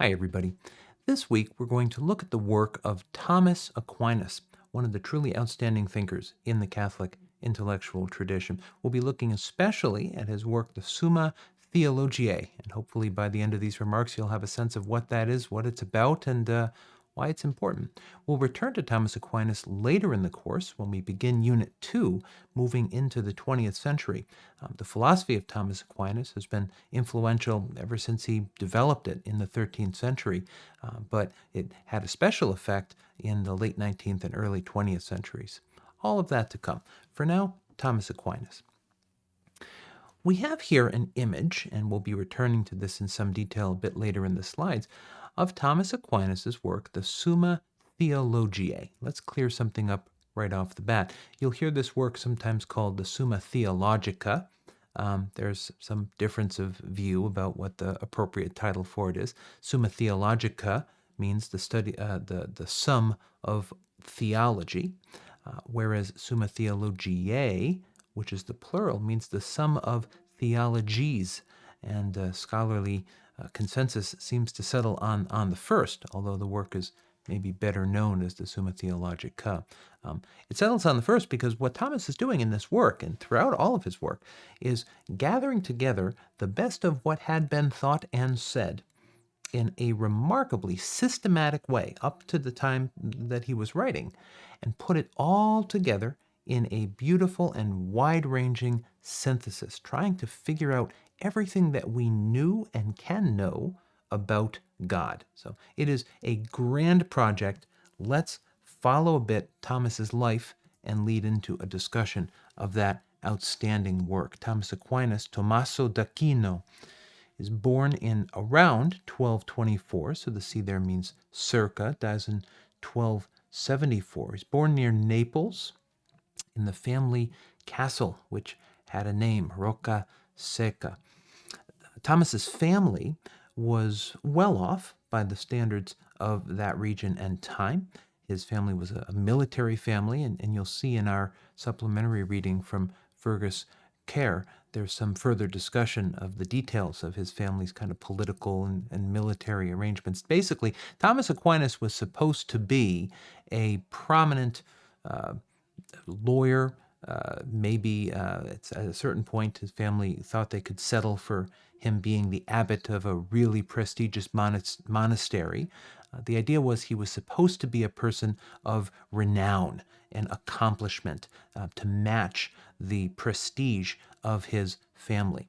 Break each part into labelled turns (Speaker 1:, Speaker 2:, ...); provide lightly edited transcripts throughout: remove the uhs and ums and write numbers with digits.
Speaker 1: Hi, everybody. This week, we're going to look at the work of Thomas Aquinas, one of the truly outstanding thinkers in the Catholic intellectual tradition. We'll be looking especially at his work, the Summa Theologiae, and hopefully by the end of these remarks, you'll have a sense of what that is, what it's about, and why it's important. We'll return to Thomas Aquinas later in the course when we begin Unit 2, moving into the 20th century. The philosophy of Thomas Aquinas has been influential ever since he developed it in the 13th century, but it had a special effect in the late 19th and early 20th centuries. All of that to come. For now, Thomas Aquinas. We have here an image, and we'll be returning to this in some detail a bit later in the slides, of Thomas Aquinas' work, the Summa Theologiae. Let's clear something up right off the bat. You'll hear this work sometimes called the Summa Theologica. There's some difference of view about what the appropriate title for it is. Summa Theologica means the study, the sum of theology, whereas Summa Theologiae, which is the plural, means the sum of theologies, and scholarly consensus seems to settle on the first, although the work is maybe better known as the Summa Theologica. It settles on the first because what Thomas is doing in this work, and throughout all of his work, is gathering together the best of what had been thought and said in a remarkably systematic way up to the time that he was writing, and put it all together in a beautiful and wide-ranging synthesis, trying to figure out everything that we knew and can know about God. So it is a grand project. Let's follow a bit Thomas's life and lead into a discussion of that outstanding work. Thomas Aquinas, Tommaso d'Aquino, is born in around 1224, so the C there means circa, dies in 1274. He's born near Naples in the family castle, which had a name, Rocca Secca. Thomas's family was well off by the standards of that region and time. His family was a military family, and you'll see in our supplementary reading from Fergus Kerr, there's some further discussion of the details of his family's kind of political and military arrangements. Basically, Thomas Aquinas was supposed to be a prominent lawyer. Maybe at a certain point, his family thought they could settle for him being the abbot of a really prestigious monastery. The idea was he was supposed to be a person of renown and accomplishment to match the prestige of his family.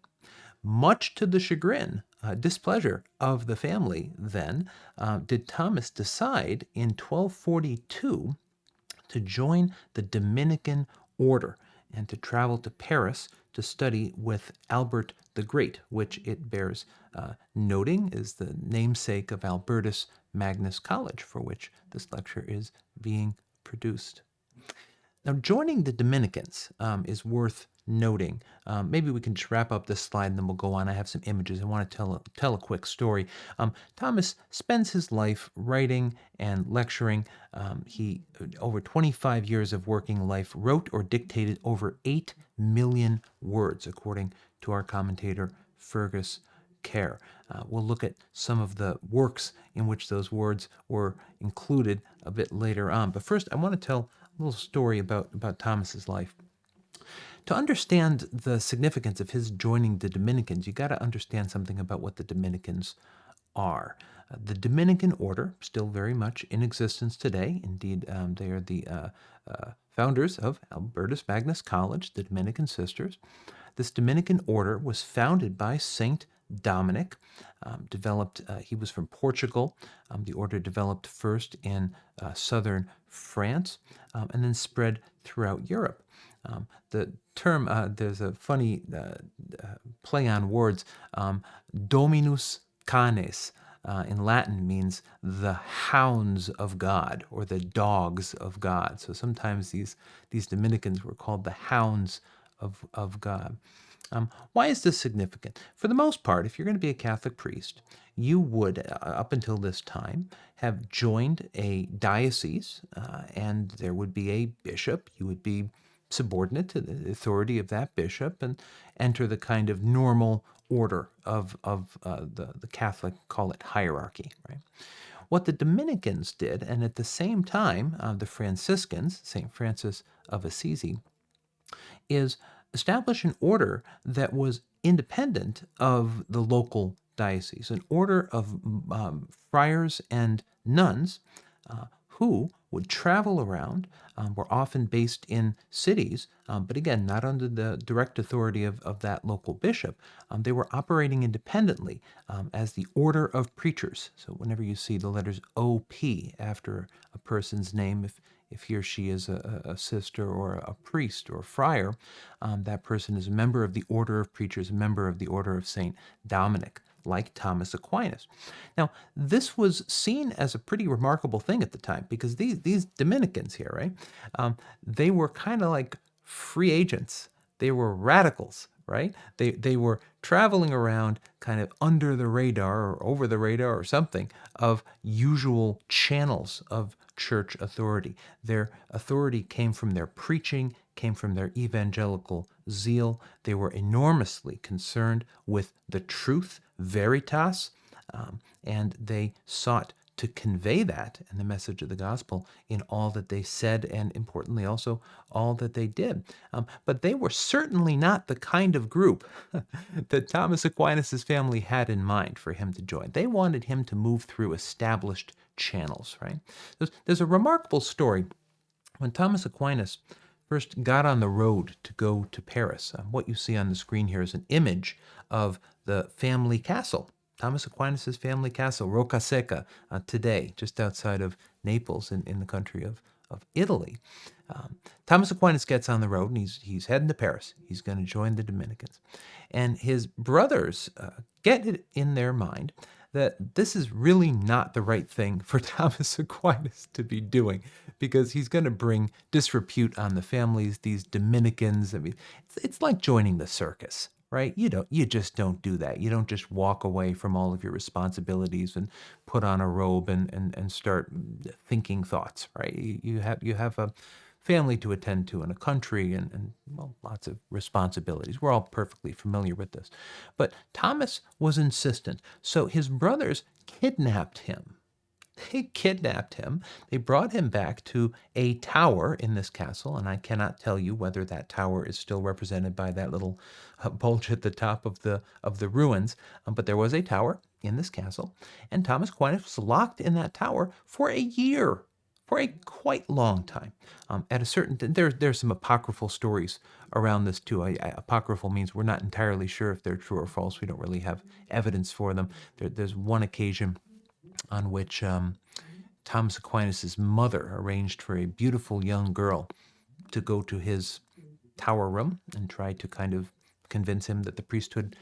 Speaker 1: Much to the chagrin, displeasure of the family, then, did Thomas decide in 1242 to join the Dominican order and to travel to Paris to study with Albert the Great, which it bears noting is the namesake of Albertus Magnus College, for which this lecture is being produced. Now, joining the Dominicans is worth noting. Maybe we can just wrap up this slide and then we'll go on. I have some images. I want to tell a quick story. Thomas spends his life writing and lecturing. He, over 25 years of working life, wrote or dictated over 8 million words, according to our commentator, Fergus Kerr. We'll look at some of the works in which those words were included a bit later on. But first, I want to tell a little story about Thomas's life. To understand the significance of his joining the Dominicans, you got to understand something about what the Dominicans are. The Dominican order, still very much in existence today. Indeed, they are the founders of Albertus Magnus College, the Dominican Sisters. This Dominican order was founded by Saint Dominic. He was from Portugal. The order developed first in southern France and then spread throughout Europe. The term, there's a funny play on words, Dominus Canes in Latin means the hounds of God or the dogs of God. So sometimes these Dominicans were called the hounds of God. Why is this significant? For the most part, if you're going to be a Catholic priest, you would, up until this time, have joined a diocese, and there would be a bishop. You would be subordinate to the authority of that bishop and enter the kind of normal order of the Catholic, call it hierarchy, right? What the Dominicans did, and at the same time, the Franciscans, St. Francis of Assisi, is establish an order that was independent of the local diocese, an order of friars and nuns who would travel around, were often based in cities, but again, not under the direct authority of that local bishop. They were operating independently as the order of preachers. So whenever you see the letters OP after a person's name, if he or she is a sister or a priest or a friar, that person is a member of the order of preachers, a member of the order of St. Dominic, like Thomas Aquinas. Now, this was seen as a pretty remarkable thing at the time because these Dominicans here, right, they were kind of like free agents. They were radicals, right? They were traveling around kind of under the radar or over the radar or something of usual channels of church authority. Their authority came from their preaching, came from their evangelical zeal. They were enormously concerned with the truth, veritas, and they sought to convey that and the message of the gospel in all that they said and, importantly, also all that they did. But they were certainly not the kind of group that Thomas Aquinas' family had in mind for him to join. They wanted him to move through established channels, right? There's a remarkable story. When Thomas Aquinas first got on the road to go to Paris, what you see on the screen here is an image of the family castle. Thomas Aquinas' family castle, Roccaseca, today, just outside of Naples in the country of Italy. Thomas Aquinas gets on the road and he's heading to Paris. He's going to join the Dominicans. And his brothers get it in their mind that this is really not the right thing for Thomas Aquinas to be doing because he's going to bring disrepute on the families, these Dominicans. I mean, it's like joining the circus, right? You just don't do that. You don't just walk away from all of your responsibilities and put on a robe and start thinking thoughts, right? You have a family to attend to in a country and well, lots of responsibilities. We're all perfectly familiar with this. But Thomas was insistent. So his brothers kidnapped him. They kidnapped him. They brought him back to a tower in this castle, and I cannot tell you whether that tower is still represented by that little bulge at the top of the ruins. But there was a tower in this castle, and Thomas Aquinas was locked in that tower for a year, for a quite long time. At a certain, there's some apocryphal stories around this too. Apocryphal means we're not entirely sure if they're true or false. We don't really have evidence for them. There's one occasion on which Thomas Aquinas' mother arranged for a beautiful young girl to go to his tower room and try to kind of convince him that the priesthood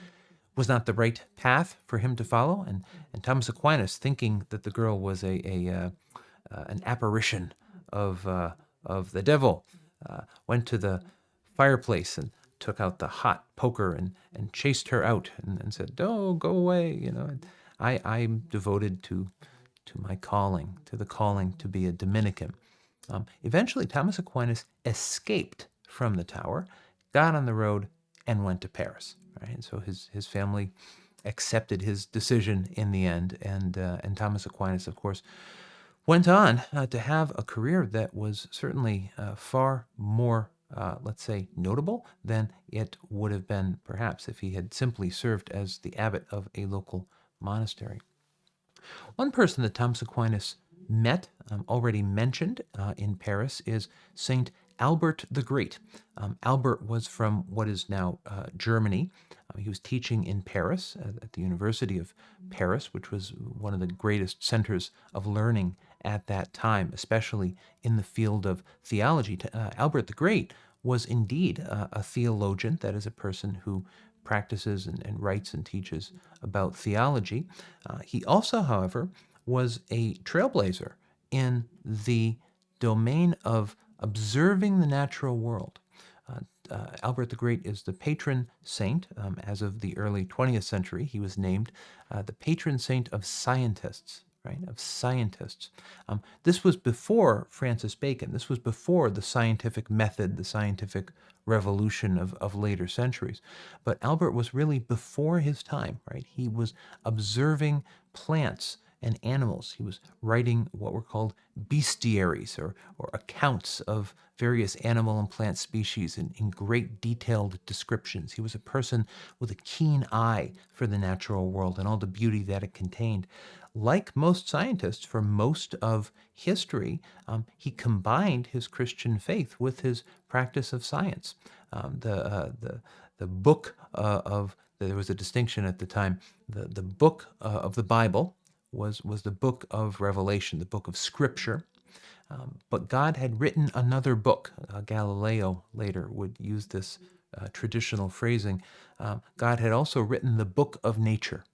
Speaker 1: was not the right path for him to follow. And Thomas Aquinas, thinking that the girl was an apparition of the devil, went to the fireplace and took out the hot poker and chased her out and said, "Oh, go away!" I'm devoted to my calling, to the calling to be a Dominican. Eventually, Thomas Aquinas escaped from the tower, got on the road, and went to Paris. Right, and so his family accepted his decision in the end, and Thomas Aquinas, of course, went on to have a career that was certainly far more, let's say, notable than it would have been perhaps if he had simply served as the abbot of a local monastery. One person that Thomas Aquinas met, already mentioned in Paris, is Saint Albert the Great. Albert was from what is now Germany. He was teaching in Paris at the University of Paris, which was one of the greatest centers of learning at that time, especially in the field of theology. Albert the Great was indeed a theologian, that is, a person who practices and writes and teaches about theology. He also, however, was a trailblazer in the domain of observing the natural world. Albert the Great is the patron saint. As of the early 20th century, he was named the patron saint of scientists. right, of scientists. This was before Francis Bacon. This was before the scientific method, the scientific revolution of later centuries. But Albert was really before his time, right? He was observing plants and animals. He was writing what were called bestiaries, or accounts of various animal and plant species in great detailed descriptions. He was a person with a keen eye for the natural world and all the beauty that it contained. Like most scientists, for most of history, he combined his Christian faith with his practice of science. The book of there was a distinction at the time. The book of the Bible was the book of Revelation, the book of Scripture. But God had written another book. Galileo later would use this traditional phrasing. God had also written the book of nature,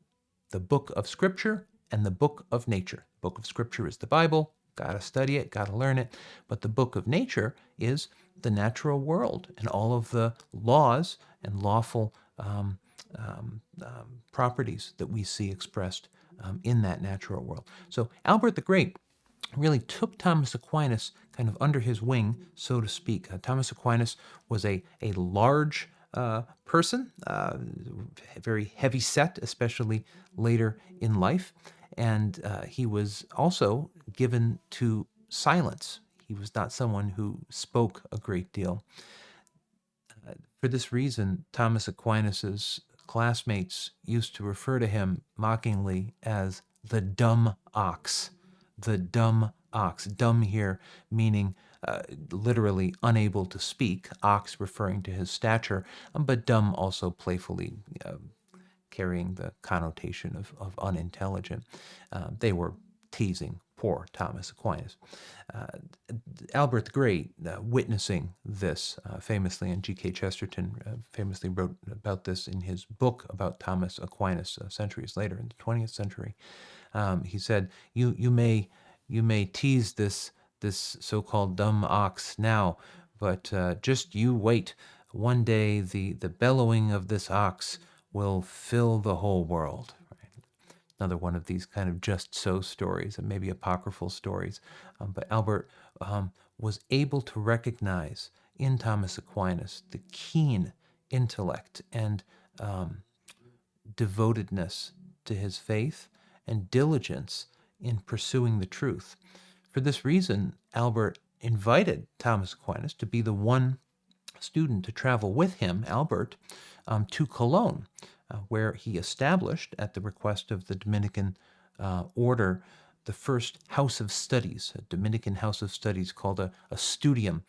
Speaker 1: the book of Scripture, and the book of nature. The book of Scripture is the Bible. Got to study it, got to learn it. But the book of nature is the natural world and all of the laws and lawful properties that we see expressed in that natural world. So Albert the Great really took Thomas Aquinas kind of under his wing, so to speak. Thomas Aquinas was a large person, very heavy set, especially later in life. And he was also given to silence. He was not someone who spoke a great deal. For this reason, Thomas Aquinas's classmates used to refer to him mockingly as the dumb ox. The dumb ox. Dumb here meaning literally unable to speak, ox referring to his stature, but dumb also playfully carrying the connotation of unintelligent. They were teasing poor Thomas Aquinas. Albert the Great, witnessing this famously, and G.K. Chesterton famously wrote about this in his book about Thomas Aquinas centuries later in the 20th century. He said, "You may tease this so-called dumb ox now, but just you wait. One day the bellowing of this ox will fill the whole world." Another one of these kind of just so stories, and maybe apocryphal stories. But Albert was able to recognize in Thomas Aquinas the keen intellect and devotedness to his faith and diligence in pursuing the truth. For this reason, Albert invited Thomas Aquinas to be the one student to travel with him, Albert, to Cologne, where he established, at the request of the Dominican order, the first house of studies, a Dominican house of studies called a studium,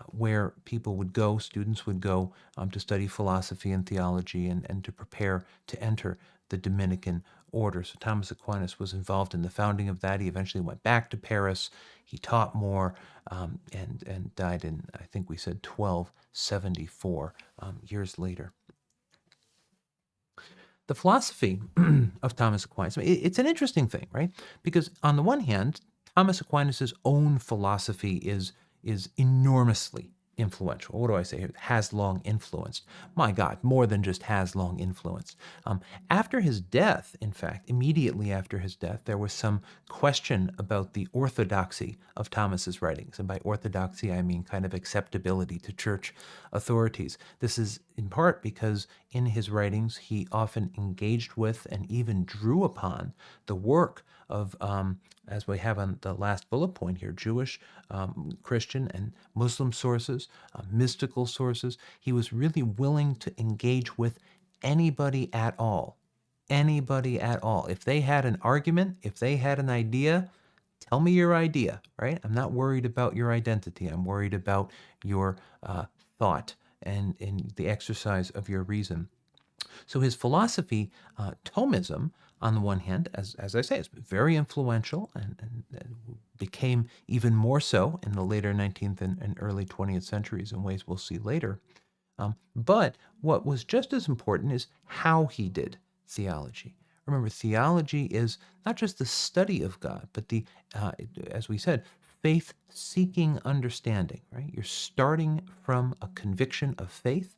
Speaker 1: where people would go, students would go to study philosophy and theology and to prepare to enter the Dominican order. So Thomas Aquinas was involved in the founding of that. He eventually went back to Paris. He taught more and died in, I think we said, 1274, years later. The philosophy of Thomas Aquinas, it's an interesting thing, right? Because on the one hand, Thomas Aquinas' own philosophy is enormously influential. What do I say here? Has long influenced. My God, more than just has long influenced. After his death, in fact, immediately after his death, there was some question about the orthodoxy of Thomas's writings. And by orthodoxy, I mean kind of acceptability to church authorities. This is in part because in his writings, he often engaged with and even drew upon the work of, as we have on the last bullet point here, Jewish, Christian, and Muslim sources, mystical sources. He was really willing to engage with anybody at all. Anybody at all. If they had an argument, if they had an idea, tell me your idea, right? I'm not worried about your identity. I'm worried about your thought and the exercise of your reason. So his philosophy, Thomism, on the one hand, as I say, is very influential and became even more so in the later 19th and early 20th centuries in ways we'll see later. But what was just as important is how he did theology. Remember, theology is not just the study of God, but the, as we said, faith-seeking understanding, right? You're starting from a conviction of faith,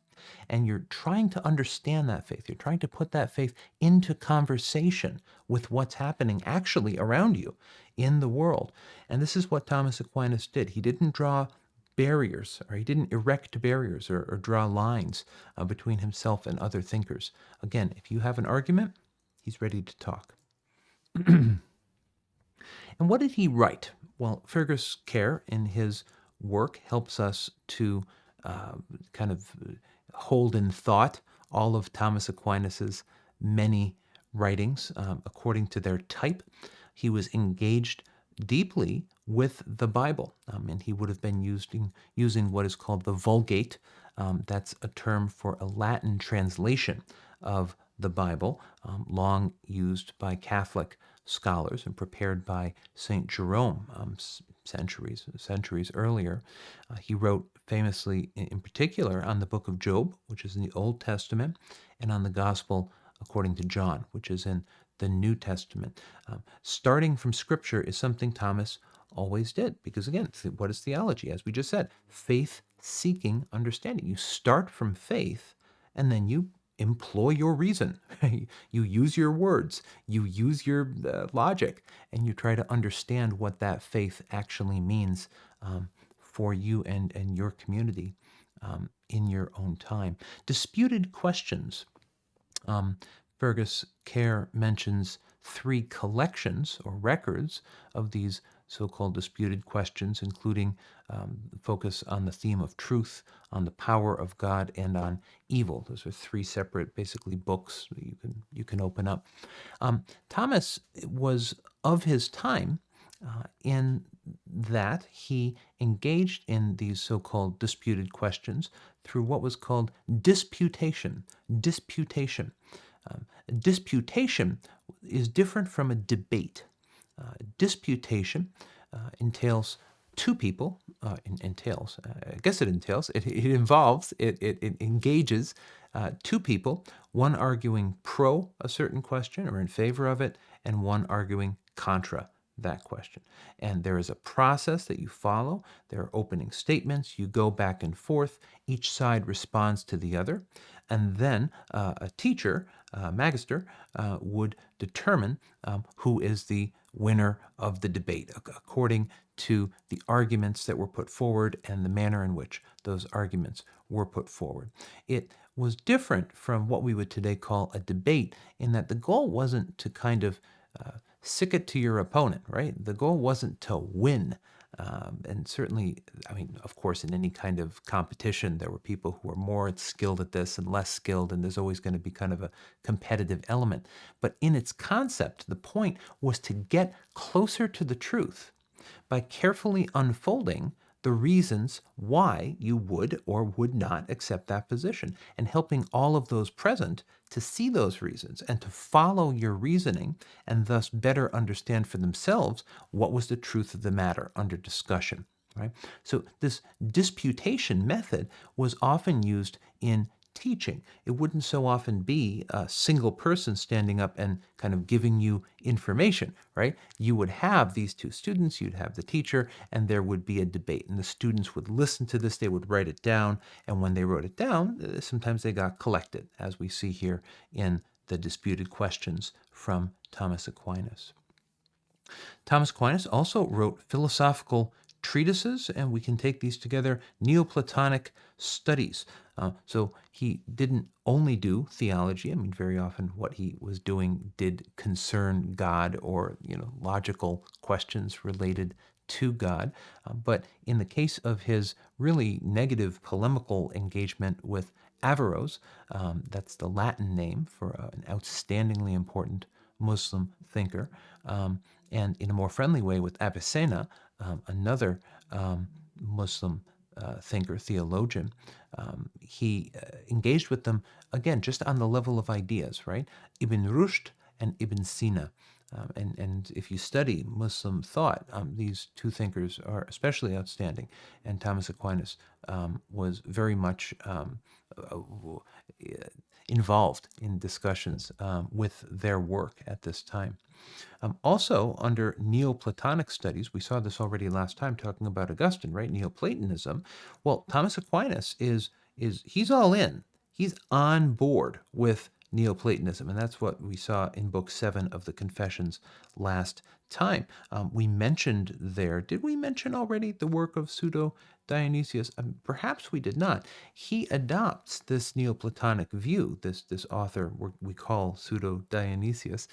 Speaker 1: and you're trying to understand that faith. You're trying to put that faith into conversation with what's happening actually around you in the world. And this is what Thomas Aquinas did. He didn't draw barriers, or he didn't erect barriers or draw lines between himself and other thinkers. Again, if you have an argument, he's ready to talk. And what did he write? Well, Fergus Care, in his work, helps us to kind of hold in thought all of Thomas Aquinas's many writings according to their type. He was engaged deeply with the Bible, and he would have been using what is called the Vulgate. That's a term for a Latin translation of the Bible, long used by Catholic scholars and prepared by St. Jerome centuries earlier. He wrote famously, in particular, on the book of Job, which is in the Old Testament, and on the Gospel according to John, which is in the New Testament. Starting from Scripture is something Thomas always did, because again, what is theology? As we just said, faith-seeking understanding. You start from faith, and then you employ your reason. You use your words, you use your logic, and you try to understand what that faith actually means for you and your community in your own time. Disputed questions. Fergus Care mentions 3 collections or records of these so-called disputed questions, including focus on the theme of truth, on the power of God, and on evil. Those are 3 separate, basically, books that you can open up. Thomas was of his time in that he engaged in these so-called disputed questions through what was called disputation. Disputation. Disputation is different from a debate. Disputation entails 2 people, it involves, it engages 2 people, one arguing pro a certain question or in favor of it, and one arguing contra that question. And there is a process that you follow. There are opening statements. You go back and forth. Each side responds to the other. And then a teacher, magister, would determine who is the winner of the debate according to the arguments that were put forward and the manner in which those arguments were put forward. It was different from what we would today call a debate, in that the goal wasn't to kind of sick it to your opponent, right? The goal wasn't to win. And certainly, I mean, of course, in any kind of competition, there were people who were more skilled at this and less skilled, and there's always going to be kind of a competitive element. But in its concept, the point was to get closer to the truth by carefully unfolding the reasons why you would or would not accept that position, and helping all of those present to see those reasons and to follow your reasoning, and thus better understand for themselves what was the truth of the matter under discussion. Right? So this disputation method was often used in teaching. It wouldn't so often be a single person standing up and kind of giving you information, right? You would have these 2 students, you'd have the teacher, and there would be a debate. And the students would listen to this, they would write it down, and when they wrote it down, sometimes they got collected, as we see here in the disputed questions from Thomas Aquinas. Thomas Aquinas also wrote philosophical treatises, and we can take these together, Neoplatonic studies. So he didn't only do theology. I mean, very often what he was doing did concern God, or, logical questions related to God. But in the case of his really negative polemical engagement with Averroes, that's the Latin name for an outstandingly important Muslim thinker, and in a more friendly way with Avicenna, another Muslim thinker, theologian, he engaged with them, again, just on the level of ideas, right? Ibn Rushd and Ibn Sina. And if you study Muslim thought, these 2 thinkers are especially outstanding. And Thomas Aquinas was very much involved in discussions with their work at this time. Also, under Neoplatonic studies, we saw this already last time talking about Augustine, right? Neoplatonism. Well, Thomas Aquinas he's all in. he's on board with Neoplatonism, and that's what we saw in Book 7 of the Confessions last time. We mentioned there, did we mention already the work of Pseudo Dionysius? Perhaps we did not. He adopts this Neoplatonic view, this author we call Pseudo Dionysius,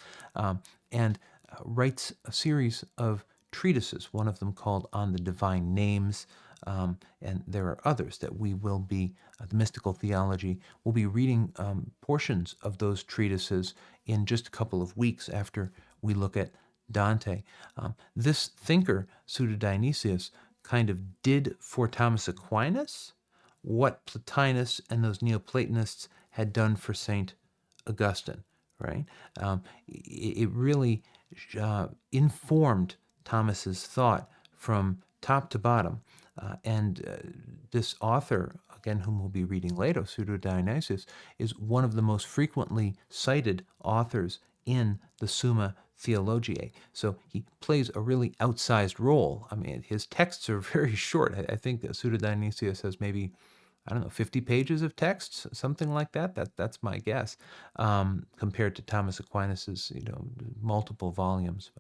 Speaker 1: and writes a series of treatises, one of them called On the Divine Names, and there are others that we will be, the Mystical Theology, we'll be reading portions of those treatises in just a couple of weeks after we look at Dante. This thinker, Pseudo Dionysius, kind of did for Thomas Aquinas what Plotinus and those Neoplatonists had done for St. Augustine, right? It really informed Thomas's thought from top to bottom. This author, again, whom we'll be reading later, Pseudo Dionysius, is one of the most frequently cited authors in the Summa Theologiae. So he plays a really outsized role. I mean, his texts are very short. I think Pseudo Dionysius has maybe, I don't know, 50 pages of texts, something like that. That's my guess, compared to Thomas Aquinas's, multiple volumes.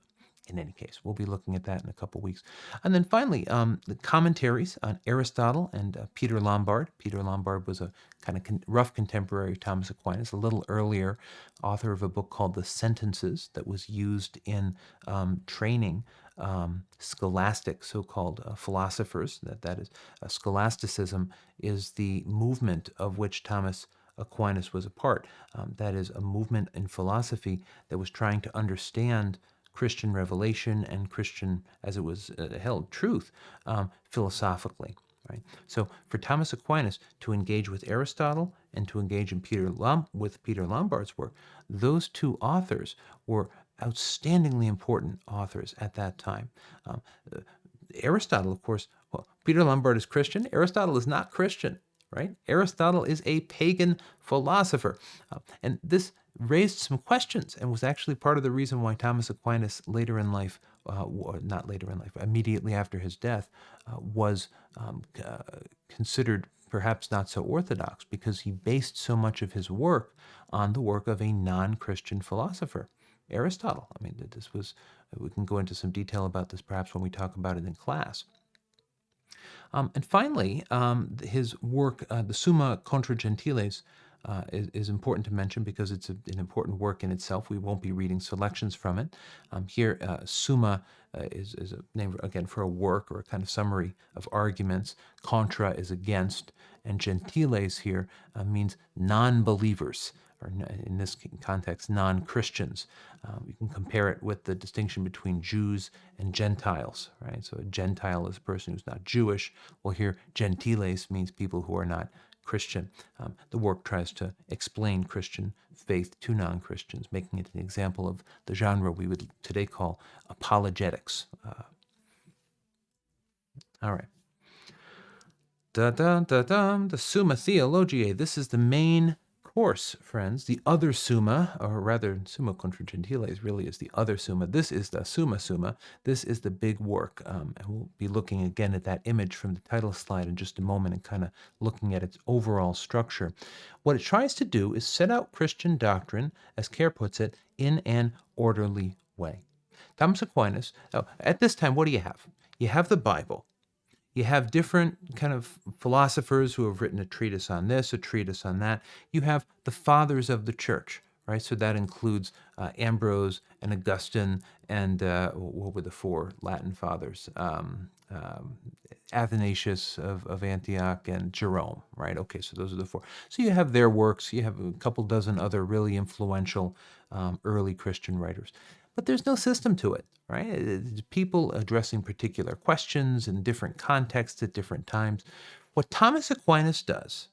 Speaker 1: In any case, we'll be looking at that in a couple weeks. And then finally, the commentaries on Aristotle and Peter Lombard. Peter Lombard was a kind of rough contemporary of Thomas Aquinas, a little earlier, author of a book called The Sentences that was used in training scholastic, so-called philosophers. That is, scholasticism is the movement of which Thomas Aquinas was a part. That is a movement in philosophy that was trying to understand Christian revelation and Christian, as it was held, truth philosophically. Right. So for Thomas Aquinas to engage with Aristotle and to engage in with Peter Lombard's work, those two authors were outstandingly important authors at that time. Aristotle, of course, well, Peter Lombard is Christian. Aristotle is not Christian. Right? Aristotle is a pagan philosopher. And this raised some questions and was actually part of the reason why Thomas Aquinas later in life, not later in life, immediately after his death, was considered perhaps not so orthodox, because he based so much of his work on the work of a non-Christian philosopher, Aristotle. I mean, we can go into some detail about this perhaps when we talk about it in class. And finally, his work, the Summa contra Gentiles, is important to mention because it's an important work in itself. We won't be reading selections from it. Here, Summa is a name, again, for a work or a kind of summary of arguments. Contra is against, and Gentiles here means non-believers, or in this context, non-Christians. You can compare it with the distinction between Jews and Gentiles, right? So a Gentile is a person who's not Jewish. Well, here, Gentiles means people who are not Christian. The work tries to explain Christian faith to non-Christians, making it an example of the genre we would today call apologetics. All right. The Summa Theologiae. This is the main course, friends. The other Summa, or rather, Summa contra Gentiles really is the other Summa. This is the Summa Summa. This is the big work. And we'll be looking again at that image from the title slide in just a moment and kind of looking at its overall structure. What it tries to do is set out Christian doctrine, as Kerr puts it, in an orderly way. Thomas Aquinas, at this time, what do you have? You have the Bible. You have different kind of philosophers who have written a treatise on this, a treatise on that. You have the fathers of the church, right? So that includes Ambrose and Augustine and what were the four Latin fathers? Athanasius of Antioch and Jerome, right? Okay, so those are the four. So you have their works. You have a couple dozen other really influential early Christian writers. But there's no system to it, right? It's people addressing particular questions in different contexts at different times. What Thomas Aquinas does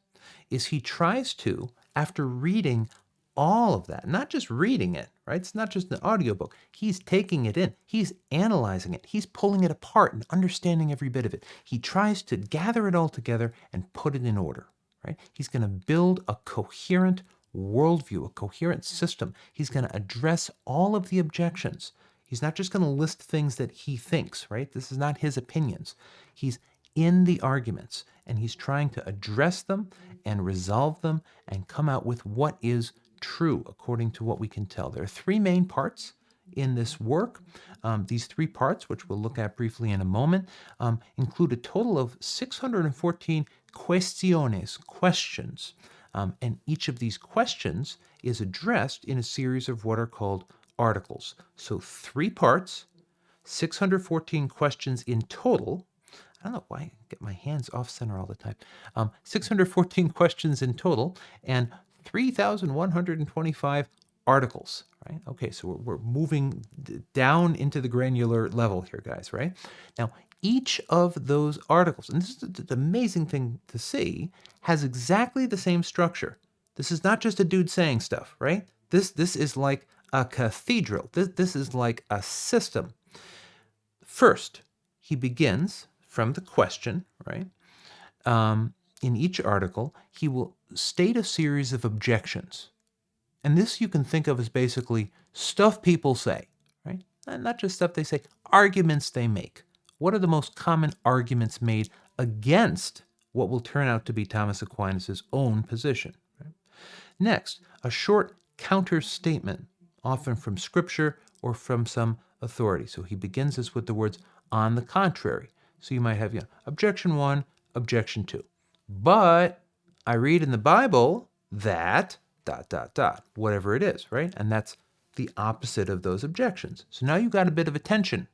Speaker 1: is he tries to, after reading all of that, not just reading it, right? It's not just an audiobook. He's taking it in. He's analyzing it. He's pulling it apart and understanding every bit of it. He tries to gather it all together and put it in order, right? He's going to build a coherent worldview, a coherent system. He's going to address all of the objections. He's not just going to list things that he thinks, right? This is not his opinions. He's in the arguments, and he's trying to address them and resolve them and come out with what is true according to what we can tell. There are three main parts in this work. These three parts, which we'll look at briefly in a moment, include a total of 614 questiones, questions. And each of these questions is addressed in a series of what are called articles. So three parts, 614 questions in total. I don't know why I get my hands off center all the time. 614 questions in total and 3,125 articles, right? Okay, so we're moving down into the granular level here, guys, right? Now, each of those articles, and this is the amazing thing to see, has exactly the same structure. This is not just a dude saying stuff, right? This is like a cathedral. This is like a system. First, he begins from the question, right? In each article, he will state a series of objections. And this you can think of as basically stuff people say, right? Not just stuff they say, arguments they make. What are the most common arguments made against what will turn out to be Thomas Aquinas' own position? Right? Next, a short counter statement, often from scripture or from some authority. So he begins this with the words, on the contrary. So you might have, objection 1, objection 2. But I read in the Bible that ... whatever it is, right? And that's the opposite of those objections. So now you've got a bit of a tension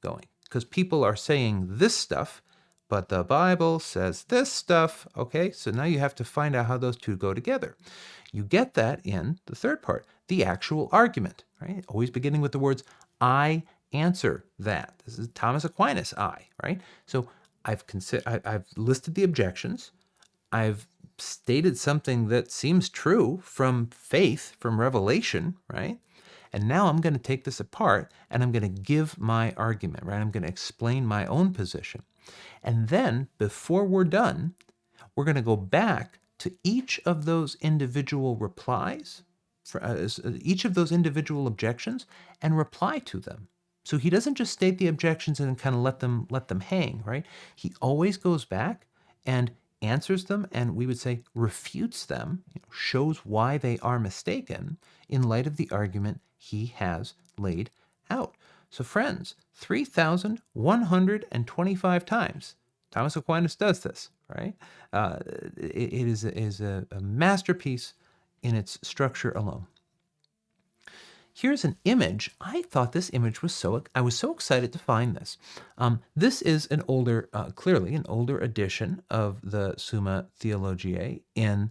Speaker 1: going because people are saying this stuff, but the Bible says this stuff, okay? So now you have to find out how those two go together. You get that in the third part, the actual argument, right? Always beginning with the words, I answer that. This is Thomas Aquinas, I, right? So I've listed the objections. I've stated something that seems true from faith, from revelation, right? And now I'm going to take this apart and I'm going to give my argument, right? I'm going to explain my own position. And then before we're done, we're going to go back to each of those individual replies, each of those individual objections, and reply to them. So he doesn't just state the objections and kind of let them hang, right? He always goes back and answers them, and we would say refutes them, shows why they are mistaken in light of the argument he has laid out. So friends, 3,125 times Thomas Aquinas does this, right? It is a masterpiece in its structure alone. Here's an image. I thought this image was I was so excited to find this. This is an older, clearly an older edition of the Summa Theologiae in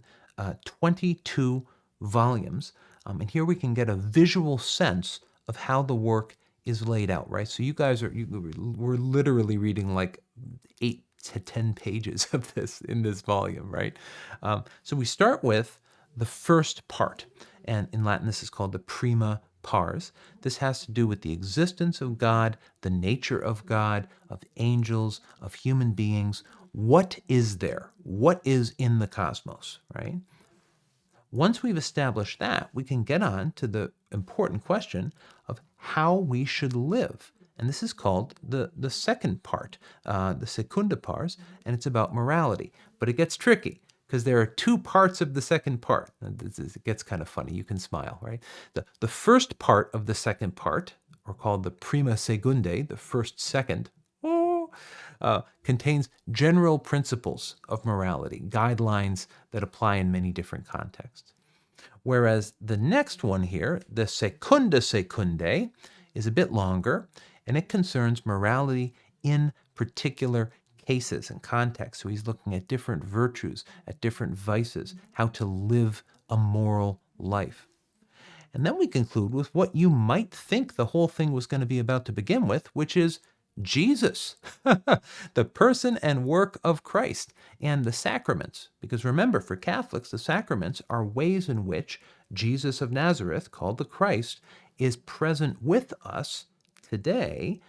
Speaker 1: 22 volumes. And here we can get a visual sense of how the work is laid out, right? So you guys we're literally reading like 8 to 10 pages of this in this volume, right? So we start with the first part, and in Latin this is called the prima pars. This has to do with the existence of God, the nature of God, of angels, of human beings. What is there? What is in the cosmos, right? Once we've established that, we can get on to the important question of how we should live. And this is called the second part, the secunda pars, and it's about morality. But it gets tricky because there are two parts of the second part. It gets kind of funny. You can smile, right? The first part of the second part, or called the prima secundae, the first second, contains general principles of morality, guidelines that apply in many different contexts. Whereas the next one here, the secunda secundae, is a bit longer, and it concerns morality in particular cases and contexts. So he's looking at different virtues, at different vices, how to live a moral life. And then we conclude with what you might think the whole thing was going to be about to begin with, which is Jesus, the person and work of Christ, and the sacraments. Because remember, for Catholics, the sacraments are ways in which Jesus of Nazareth, called the Christ, is present with us today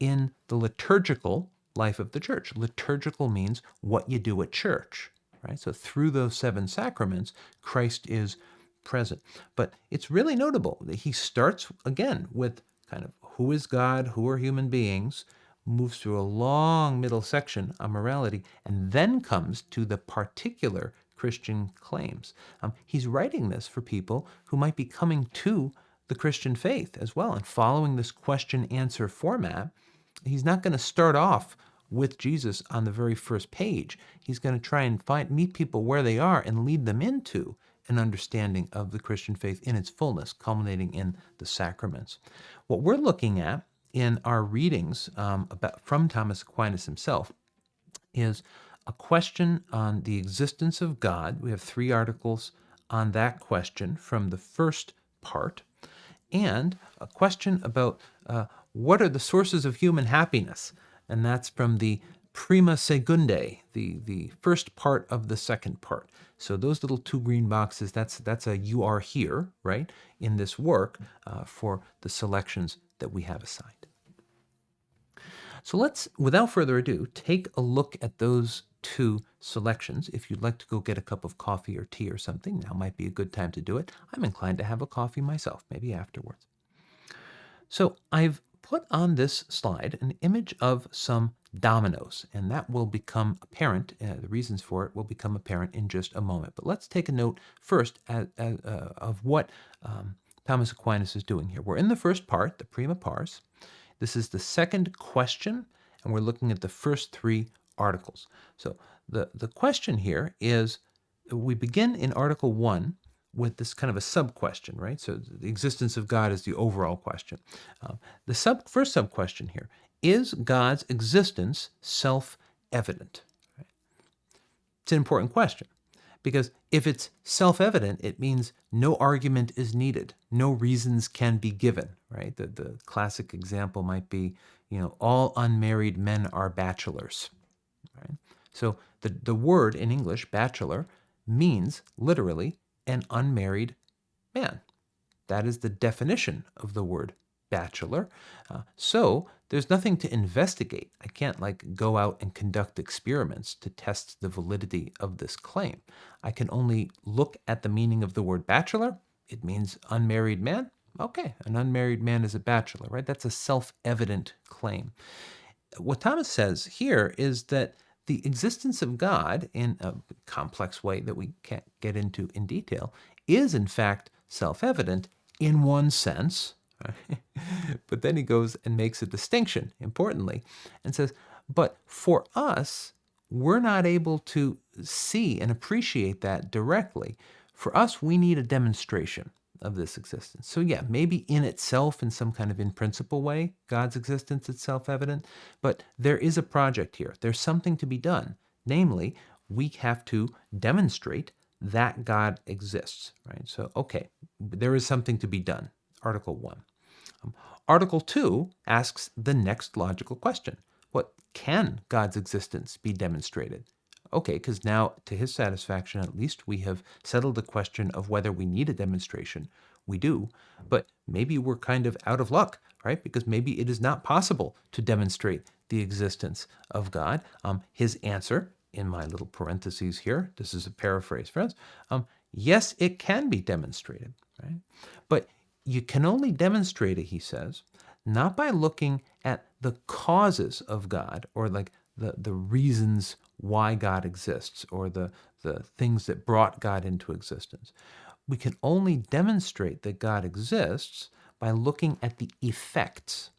Speaker 1: in the liturgical life of the church. Liturgical means what you do at church, right? So through those 7 sacraments, Christ is present. But it's really notable that he starts again with kind of who is God, who are human beings, moves through a long middle section on morality, and then comes to the particular Christian claims. He's writing this for people who might be coming to the Christian faith as well, and following this question-answer format. He's not going to start off with Jesus on the very first page. He's going to try and meet people where they are and lead them into an understanding of the Christian faith in its fullness, culminating in the sacraments. What we're looking at in our readings from Thomas Aquinas himself is a question on the existence of God. We have 3 articles on that question from the first part, and a question about what are the sources of human happiness, and that's from the Prima Secundae, the first part of the second part. So those little 2 green boxes, that's a you are here, right, in this work for the selections that we have assigned. So let's, without further ado, take a look at those 2 selections. If you'd like to go get a cup of coffee or tea or something, now might be a good time to do it. I'm inclined to have a coffee myself, maybe afterwards. So I've put on this slide an image of some dominoes, and that will become apparent, the reasons for it will become apparent in just a moment. But let's take a note first of what Thomas Aquinas is doing here. We're in the first part, the prima pars. This is the second question, and we're looking at the first 3 articles. So the question here is, we begin in Article 1 with this kind of a sub-question, right? So the existence of God is the overall question. The first sub-question here, is God's existence self-evident? Right? It's an important question, because if it's self-evident, it means no argument is needed, no reasons can be given, right? The classic example might be, all unmarried men are bachelors, right? So the word in English, bachelor, means literally an unmarried man. That is the definition of the word bachelor. So there's nothing to investigate. I can't go out and conduct experiments to test the validity of this claim. I can only look at the meaning of the word bachelor. It means unmarried man. Okay, an unmarried man is a bachelor, right? That's a self-evident claim. What Thomas says here is that the existence of God, in a complex way that we can't get into in detail, is in fact self-evident in one sense. Right? But then he goes and makes a distinction, importantly, and says, but for us, we're not able to see and appreciate that directly. For us, we need a demonstration of this existence. So yeah, maybe in itself, in some kind of in principle way, God's existence is self-evident, but there is a project here. There's something to be done. Namely, we have to demonstrate that God exists, right? So, okay, there is something to be done. Article 1. Article 2 asks the next logical question. What can God's existence be demonstrated? Okay, because now, to his satisfaction at least, we have settled the question of whether we need a demonstration. We do, but maybe we're kind of out of luck, right? Because maybe it is not possible to demonstrate the existence of God. His answer, in my little parentheses here, this is a paraphrase, friends, yes, it can be demonstrated, right? But you can only demonstrate it, he says, not by looking at the causes of God, or the reasons why God exists, or the things that brought God into existence. We can only demonstrate that God exists by looking at the effects.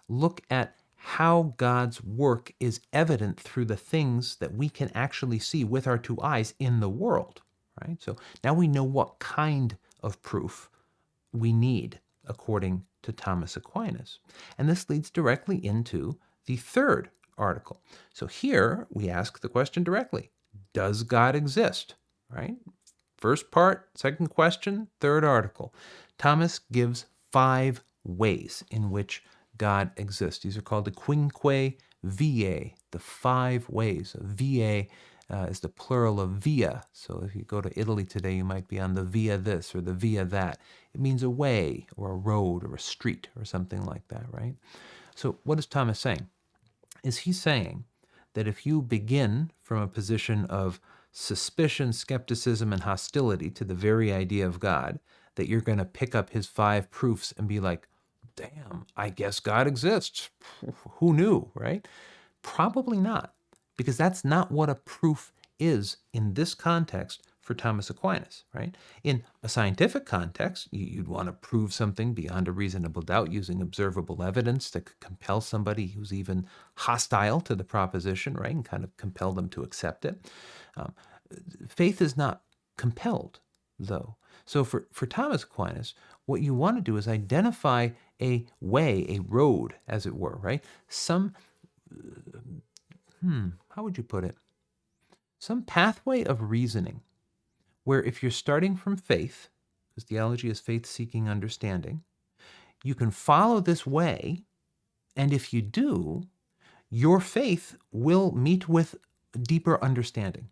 Speaker 1: Look at how God's work is evident through the things that we can actually see with our 2 eyes in the world, right? So now we know what kind of proof we need, according to Thomas Aquinas. And this leads directly into the third article. So here we ask the question directly, does God exist? Right? First part, second question, third article. Thomas gives 5 ways in which God exists. These are called the quinque viae, the 5 ways. Viae is the plural of via. So if you go to Italy today, you might be on the via this or the via that. It means a way or a road or a street or something like that, right? So what is Thomas saying? Is he saying that if you begin from a position of suspicion, skepticism, and hostility to the very idea of God, that you're going to pick up his 5 proofs and be like, damn, I guess God exists. Who knew, right? Probably not, because that's not what a proof is in this context for Thomas Aquinas, right? In a scientific context, you'd want to prove something beyond a reasonable doubt using observable evidence that could compel somebody who's even hostile to the proposition, right, and kind of compel them to accept it. Um, Faith is not compelled, though. So for Thomas Aquinas, what you want to do is identify a way, a road, as it were, right? Some, how would you put it? Some pathway of reasoning where if you're starting from faith, because theology is faith-seeking understanding, you can follow this way, and if you do, your faith will meet with deeper understanding.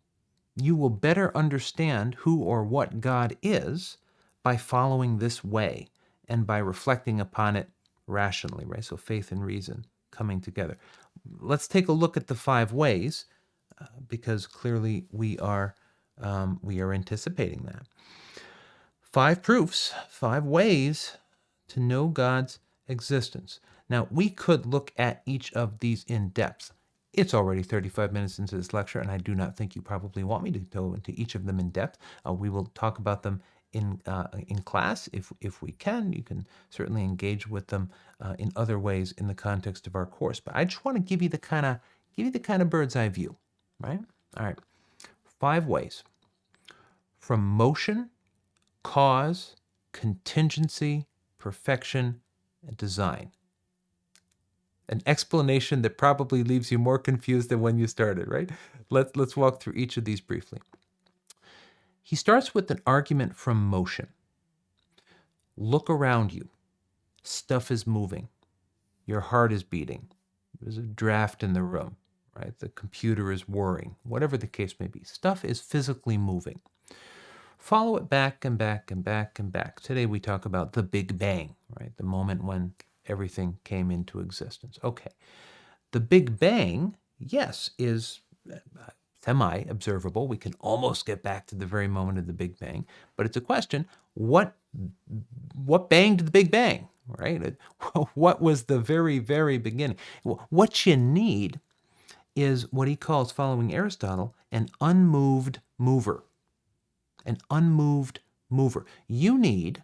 Speaker 1: You will better understand who or what God is by following this way and by reflecting upon it rationally, right? So faith and reason coming together. Let's take a look at the 5 ways, because clearly we are anticipating that. 5 proofs, 5 ways to know God's existence. Now, we could look at each of these in depth. It's already 35 minutes into this lecture, and I do not think you probably want me to go into each of them in depth. We will talk about them in class if we can. You can certainly engage with them in other ways in the context of our course. But I just want to give you the kind of bird's eye view, right? All right, 5 ways: from motion, cause, contingency, perfection, and design. An explanation that probably leaves you more confused than when you started, right? Let's walk through each of these briefly. He starts with an argument from motion. Look around you. Stuff is moving. Your heart is beating. There's a draft in the room, right? The computer is whirring. Whatever the case may be, stuff is physically moving. Follow it back and back and back and back. Today we talk about the Big Bang, right? The moment when everything came into existence. Okay. The Big Bang, yes, is semi-observable. We can almost get back to the very moment of the Big Bang, but it's a question, what banged the Big Bang, right? What was the very, very beginning? What you need is what he calls, following Aristotle, an unmoved mover. An unmoved mover. You need,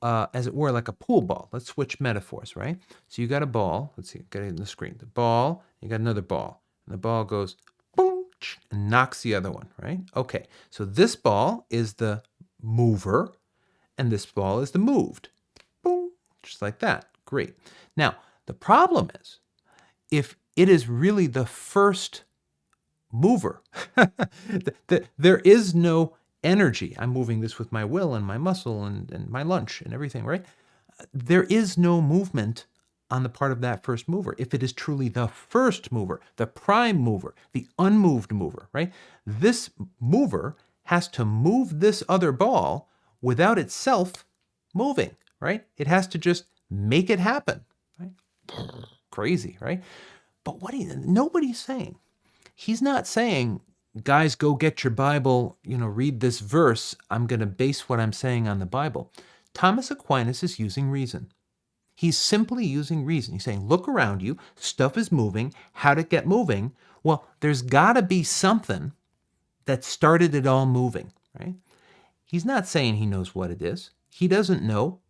Speaker 1: as it were, like a pool ball. Let's switch metaphors, right? So you got a ball. Let's see, get it in the screen. The ball, you got another ball. And the ball goes boom, and knocks the other one, right? Okay, so this ball is the mover, and this ball is the moved. Boom, just like that. Great. Now, the problem is, if it is really the first mover, there is no energy. I'm moving this with my will and my muscle and my lunch and everything, right? There is no movement on the part of that first mover. If it is truly the first mover, the prime mover, the unmoved mover, right? This mover has to move this other ball without itself moving, right? It has to just make it happen, right? Crazy, right? But nobody's saying. He's not saying, guys, go get your Bible, read this verse. I'm going to base what I'm saying on the Bible. Thomas Aquinas is using reason. He's simply using reason. He's saying, look around you. Stuff is moving. How'd it get moving? Well, there's got to be something that started it all moving, right? He's not saying he knows what it is. He doesn't know.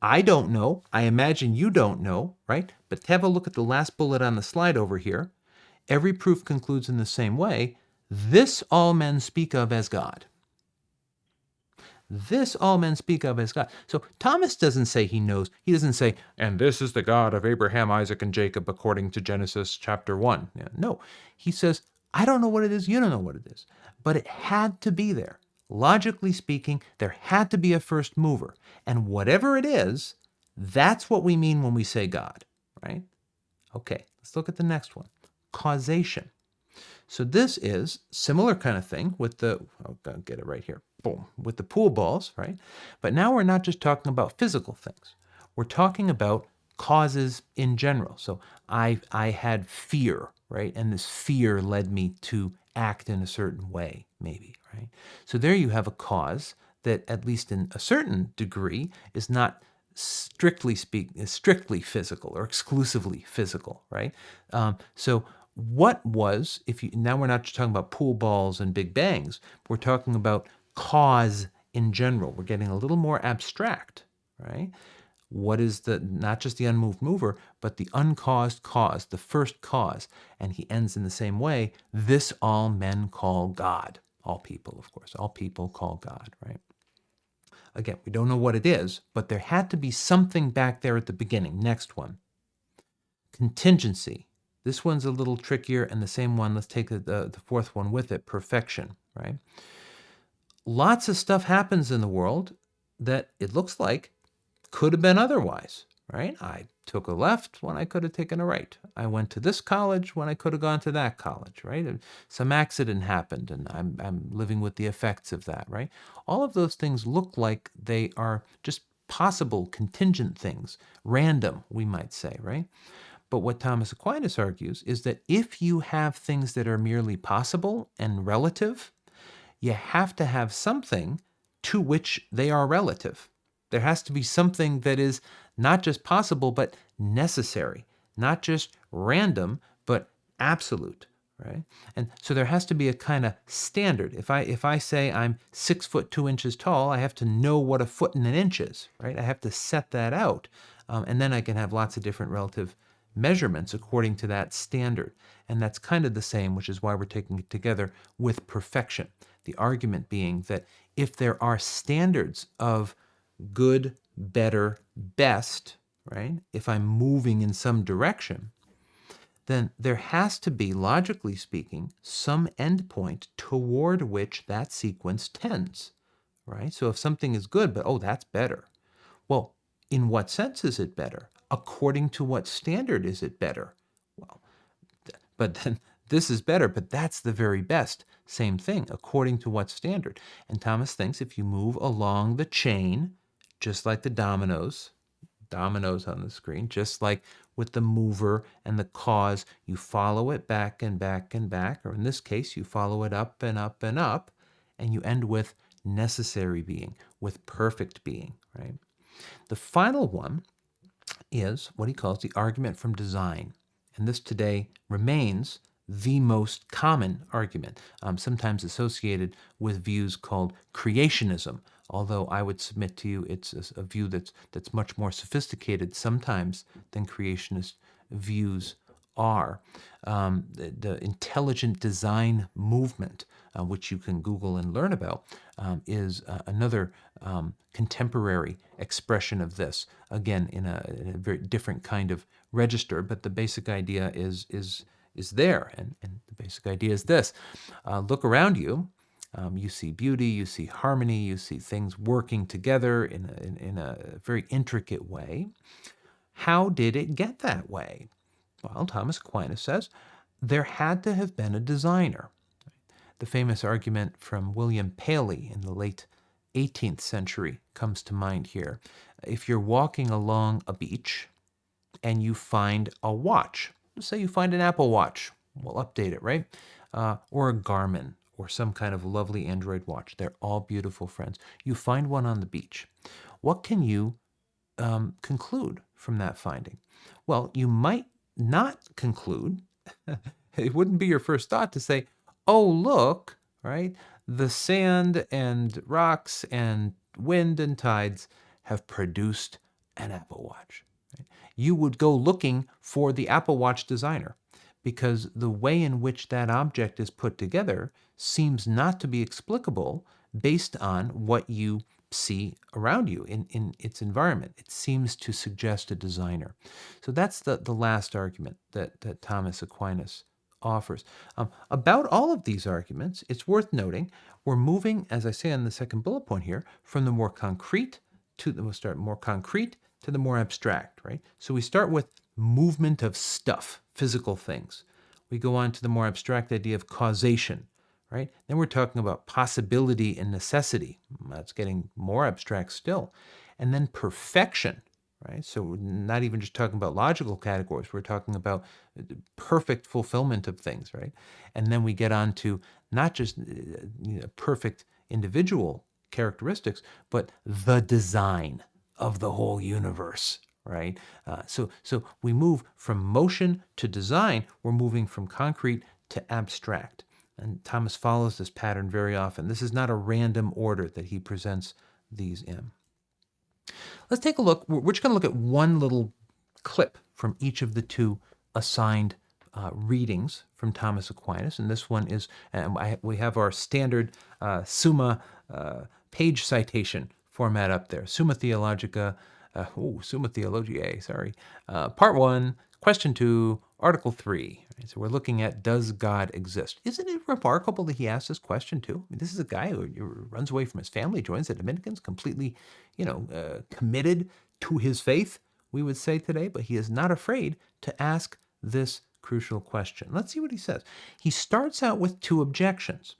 Speaker 1: I don't know. I imagine you don't know, right? But have a look at the last bullet on the slide over here. Every proof concludes in the same way. This all men speak of as God. This all men speak of as God. So Thomas doesn't say he knows. He doesn't say, and this is the God of Abraham, Isaac, and Jacob according to Genesis chapter 1. No, he says, I don't know what it is. You don't know what it is. But it had to be there. Logically speaking, there had to be a first mover. And whatever it is, that's what we mean when we say God, right? Okay, let's look at the next one. Causation. So this is similar kind of thing with I'll get it right here, boom, with the pool balls, right? But now we're not just talking about physical things. We're talking about causes in general. So I had fear, right? And this fear led me to act in a certain way, maybe, right? So there you have a cause that, at least in a certain degree, is not strictly physical or exclusively physical, right? So what was, if you, now we're not just talking about pool balls and big bangs, we're talking about cause in general. We're getting a little more abstract, right? What is the, not just the unmoved mover, but the uncaused cause, the first cause? And he ends in the same way: this all men call God. All people, of course, all people call God, right? Again, we don't know what it is, but there had to be something back there at the beginning. Next one, contingency. This one's a little trickier, and the same one, let's take the fourth one with it, perfection, right? Lots of stuff happens in the world that it looks like could have been otherwise, right? I took a left when I could have taken a right. I went to this college when I could have gone to that college, right? Some accident happened, and I'm living with the effects of that, right? All of those things look like they are just possible contingent things, random, we might say, right? But what Thomas Aquinas argues is that if you have things that are merely possible and relative, you have to have something to which they are relative. There has to be something that is not just possible, but necessary, not just random, but absolute, right? And so there has to be a kind of standard. If I say I'm 6 foot 2 inches tall, I have to know what a foot and an inch is, right? I have to set that out, and then I can have lots of different relative measurements according to that standard. And that's kind of the same, which is why we're taking it together with perfection. The argument being that if there are standards of good, better, best, right? If I'm moving in some direction, then there has to be, logically speaking, some endpoint toward which that sequence tends, right? So if something is good, but oh, that's better. Well, in what sense is it better? According to what standard is it better? Well, but then this is better, but that's the very best. Same thing, according to what standard? And Thomas thinks if you move along the chain, just like the dominoes on the screen, just like with the mover and the cause, you follow it back and back and back, or in this case, you follow it up and up and up, and you end with necessary being, with perfect being, right? The final one is what he calls the argument from design. And this today remains the most common argument, sometimes associated with views called creationism, although I would submit to you it's a view that's much more sophisticated sometimes than creationist views are. The intelligent design movement, which you can Google and learn about, is another contemporary expression of this. Again, in a very different kind of register, but the basic idea is there, and the basic idea is this: look around you. You see beauty, you see harmony, you see things working together in a very intricate way. How did it get that way? Well, Thomas Aquinas says there had to have been a designer. The famous argument from William Paley in the late 18th century comes to mind here. If you're walking along a beach and you find a watch, let's say you find an Apple Watch, we'll update it, right? Or a Garmin, or some kind of lovely Android watch. They're all beautiful, friends. You find one on the beach. What can you conclude from that finding? Well, you might not conclude, it wouldn't be your first thought to say, oh, look, right? The sand and rocks and wind and tides have produced an Apple Watch. Right? You would go looking for the Apple Watch designer, because the way in which that object is put together seems not to be explicable based on what you see around you in its environment. It seems to suggest a designer. So that's the last argument that Thomas Aquinas offers. About all of these arguments, it's worth noting we're moving, as I say on the second bullet point here, from the more concrete to the, we'll start more concrete to the more abstract, right? So we start with movement of stuff, physical things. We go on to the more abstract idea of causation, right? Then we're talking about possibility and necessity. That's getting more abstract still. And then perfection, right? So we're not even just talking about logical categories. We're talking about perfect fulfillment of things, right? And then we get on to not just perfect individual characteristics, but the design, of the whole universe, right? So we move from motion to design. We're moving from concrete to abstract. And Thomas follows this pattern very often. This is not a random order that he presents these in. Let's take a look. We're just going to look at one little clip from each of the two assigned readings from Thomas Aquinas. And this one is, we have our standard Summa page citation format up there. Summa Theologica, Summa Theologiae, sorry. Part 1, Question 2, Article 3. Right, so we're looking at, does God exist? Isn't it remarkable that he asked this question too? I mean, this is a guy who runs away from his family, joins the Dominicans, completely, committed to his faith, we would say today, but he is not afraid to ask this crucial question. Let's see what he says. He starts out with two objections.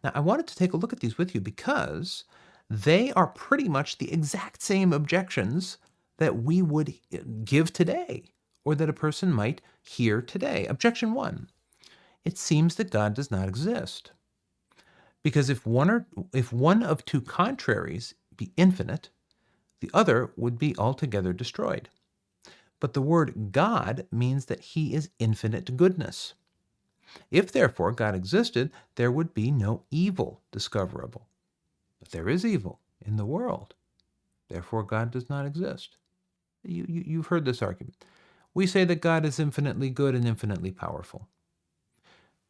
Speaker 1: Now, I wanted to take a look at these with you because they are pretty much the exact same objections that we would give today, or that a person might hear today. Objection 1, it seems that God does not exist. Because if one of two contraries be infinite, the other would be altogether destroyed. But the word God means that he is infinite goodness. If therefore God existed, there would be no evil discoverable. But there is evil in the world. Therefore God does not exist. You've heard this argument. We say that God is infinitely good and infinitely powerful.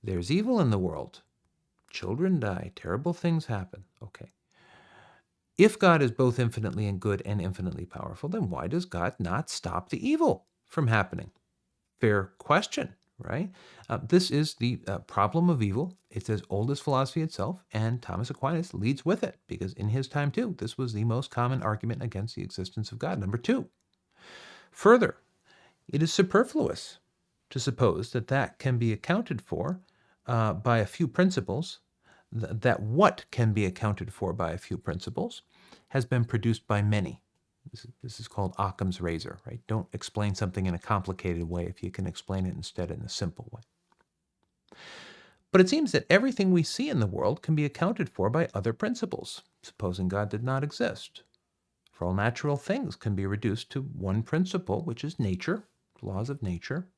Speaker 1: There's evil in the world. Children die. Terrible things happen. Okay. If God is both infinitely good and infinitely powerful, then why does God not stop the evil from happening? Fair question, right? This is the problem of evil. It's as old as philosophy itself, and Thomas Aquinas leads with it, because in his time too, this was the most common argument against the existence of God. Number 2, further, it is superfluous to suppose that can be accounted for by a few principles, that what can be accounted for by a few principles has been produced by many. This is called Occam's razor, right? Don't explain something in a complicated way if you can explain it instead in a simple way. But it seems that everything we see in the world can be accounted for by other principles, supposing God did not exist. For all natural things can be reduced to one principle, which is nature, laws of nature.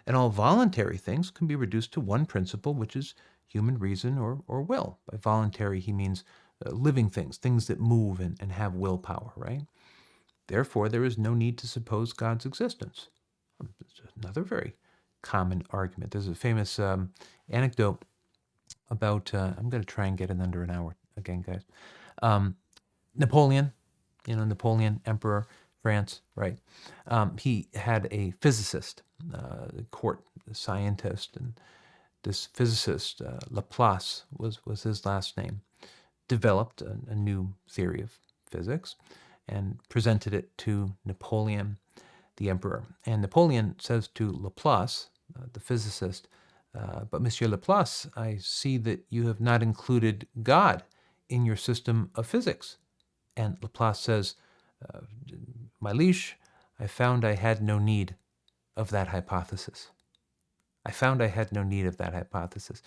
Speaker 1: And all voluntary things can be reduced to one principle, which is human reason or will. By voluntary, he means living things that move and have willpower, right? Therefore, there is no need to suppose God's existence. Another very common argument. There's a famous anecdote about, I'm going to try and get it under an hour again, guys. Napoleon, Napoleon, Emperor, France, right? He had a physicist, court scientist, and this physicist, Laplace was his last name, developed a new theory of physics and presented it to Napoleon, the emperor. And Napoleon says to Laplace, the physicist, but Monsieur Laplace, I see that you have not included God in your system of physics. And Laplace says, my liege, I found I had no need of that hypothesis. I found I had no need of that hypothesis.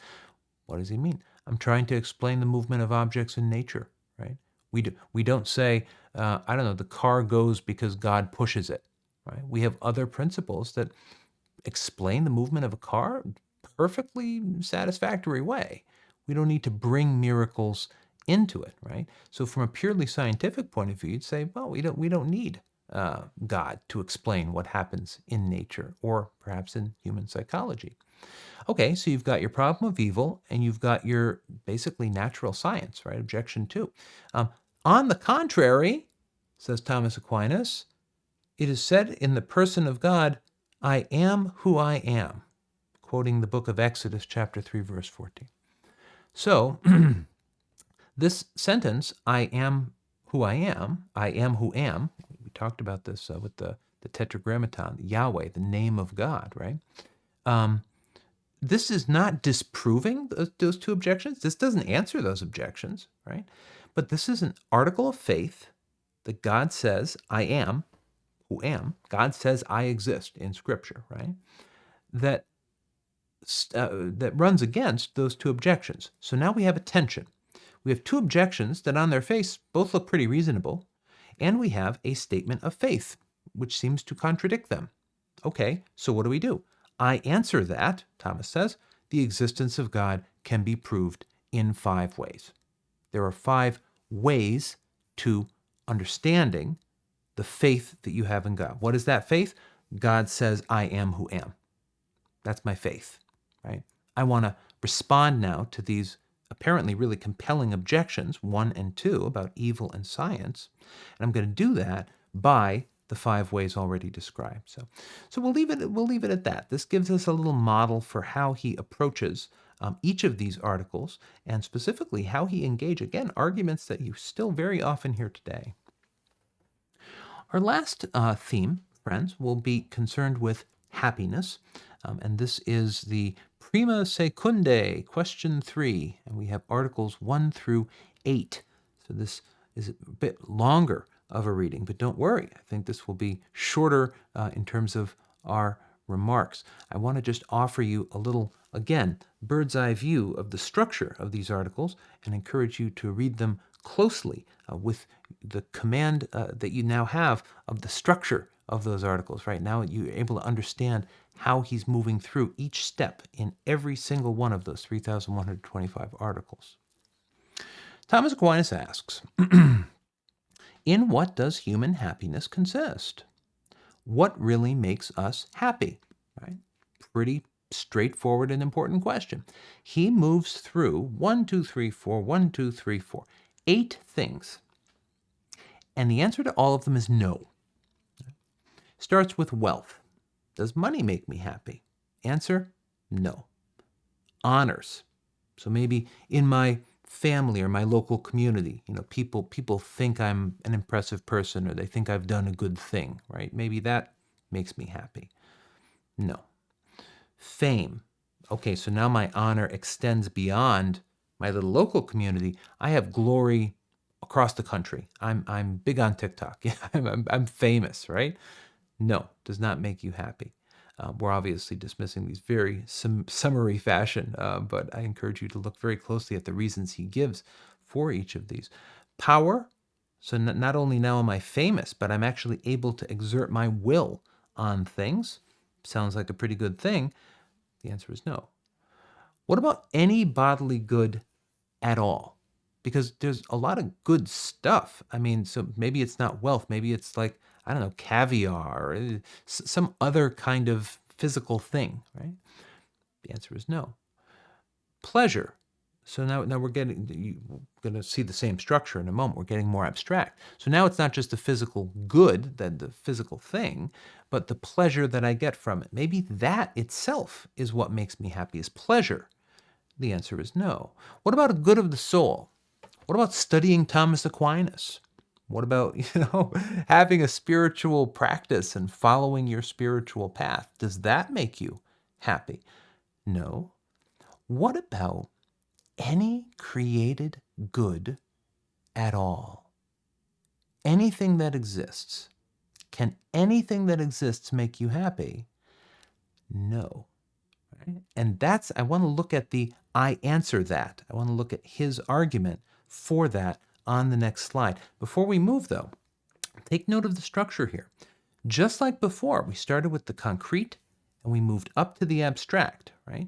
Speaker 1: What does he mean? I'm trying to explain the movement of objects in nature, right? We don't say, the car goes because God pushes it, right? We have other principles that explain the movement of a car in a perfectly satisfactory way. We don't need to bring miracles into it, right? So from a purely scientific point of view, you'd say, well, we don't need God to explain what happens in nature or perhaps in human psychology. Okay, so you've got your problem of evil and you've got your basically natural science, right? Objection 2. On the contrary, says Thomas Aquinas, it is said in the person of God, I am who I am, quoting the book of Exodus, chapter 3, verse 14. So, this sentence, I am who I am who am, we talked about this with the tetragrammaton, Yahweh, the name of God, right? This is not disproving those two objections. This doesn't answer those objections, right? But this is an article of faith that God says, I am who am. God says I exist in Scripture, right? That runs against those two objections. So now we have a tension. We have two objections that on their face both look pretty reasonable. and we have a statement of faith, which seems to contradict them. Okay, so what do? I answer that, Thomas says, the existence of God can be proved in 5 ways. There are 5 ways to understanding the faith that you have in God. What is that faith? God says, I am who am. That's my faith, right? I want to respond now to these apparently really compelling objections, 1 and 2, about evil and science. And I'm going to do that by the 5 ways already described. So we'll leave it at that. This gives us a little model for how he approaches each of these articles, and specifically how he engages, again, arguments that you still very often hear today. Our last theme, friends, will be concerned with happiness, and this is the Prima Secundae, question 3, and we have articles 1 through 8. So this is a bit longer of a reading, but don't worry. I think this will be shorter in terms of our remarks. I want to just offer you a little, again, bird's eye view of the structure of these articles and encourage you to read them closely with the command that you now have of the structure of those articles. Right now, you're able to understand how he's moving through each step in every single one of those 3,125 articles. Thomas Aquinas asks, in what does human happiness consist? What really makes us happy? Right? Pretty straightforward and important question. He moves through 1, 2, 3, 4, 1, 2, 3, 4, 8 things. And the answer to all of them is no. Starts with wealth. Does money make me happy? Answer, no. Honors. So maybe in my family or my local community, people think I'm an impressive person, or they think I've done a good thing, right? Maybe that makes me happy. No. Fame. Okay, so now my honor extends beyond my little local community. I have glory across the country. I'm big on TikTok. I'm famous, right? No, does not make you happy. We're obviously dismissing these very summary fashion, but I encourage you to look very closely at the reasons he gives for each of these. Power. So not only now am I famous, but I'm actually able to exert my will on things. Sounds like a pretty good thing. The answer is no. What about any bodily good at all? Because there's a lot of good stuff. I mean, so maybe it's not wealth. Maybe it's like, I don't know, caviar or some other kind of physical thing, right? The answer is no. Pleasure. So now you're going to see the same structure in a moment. We're getting more abstract. So now it's not just the physical good, the physical thing, but the pleasure that I get from it. Maybe that itself is what makes me happy, is pleasure. The answer is no. What about a good of the soul? What about studying Thomas Aquinas? What about, having a spiritual practice and following your spiritual path? Does that make you happy? No. What about any created good at all? Anything that exists. Can anything that exists make you happy? No. Right? And I want to look at I answer that. I want to look at his argument for that on the next slide. Before we move, though, take note of the structure here. Just like before, we started with the concrete and we moved up to the abstract, right?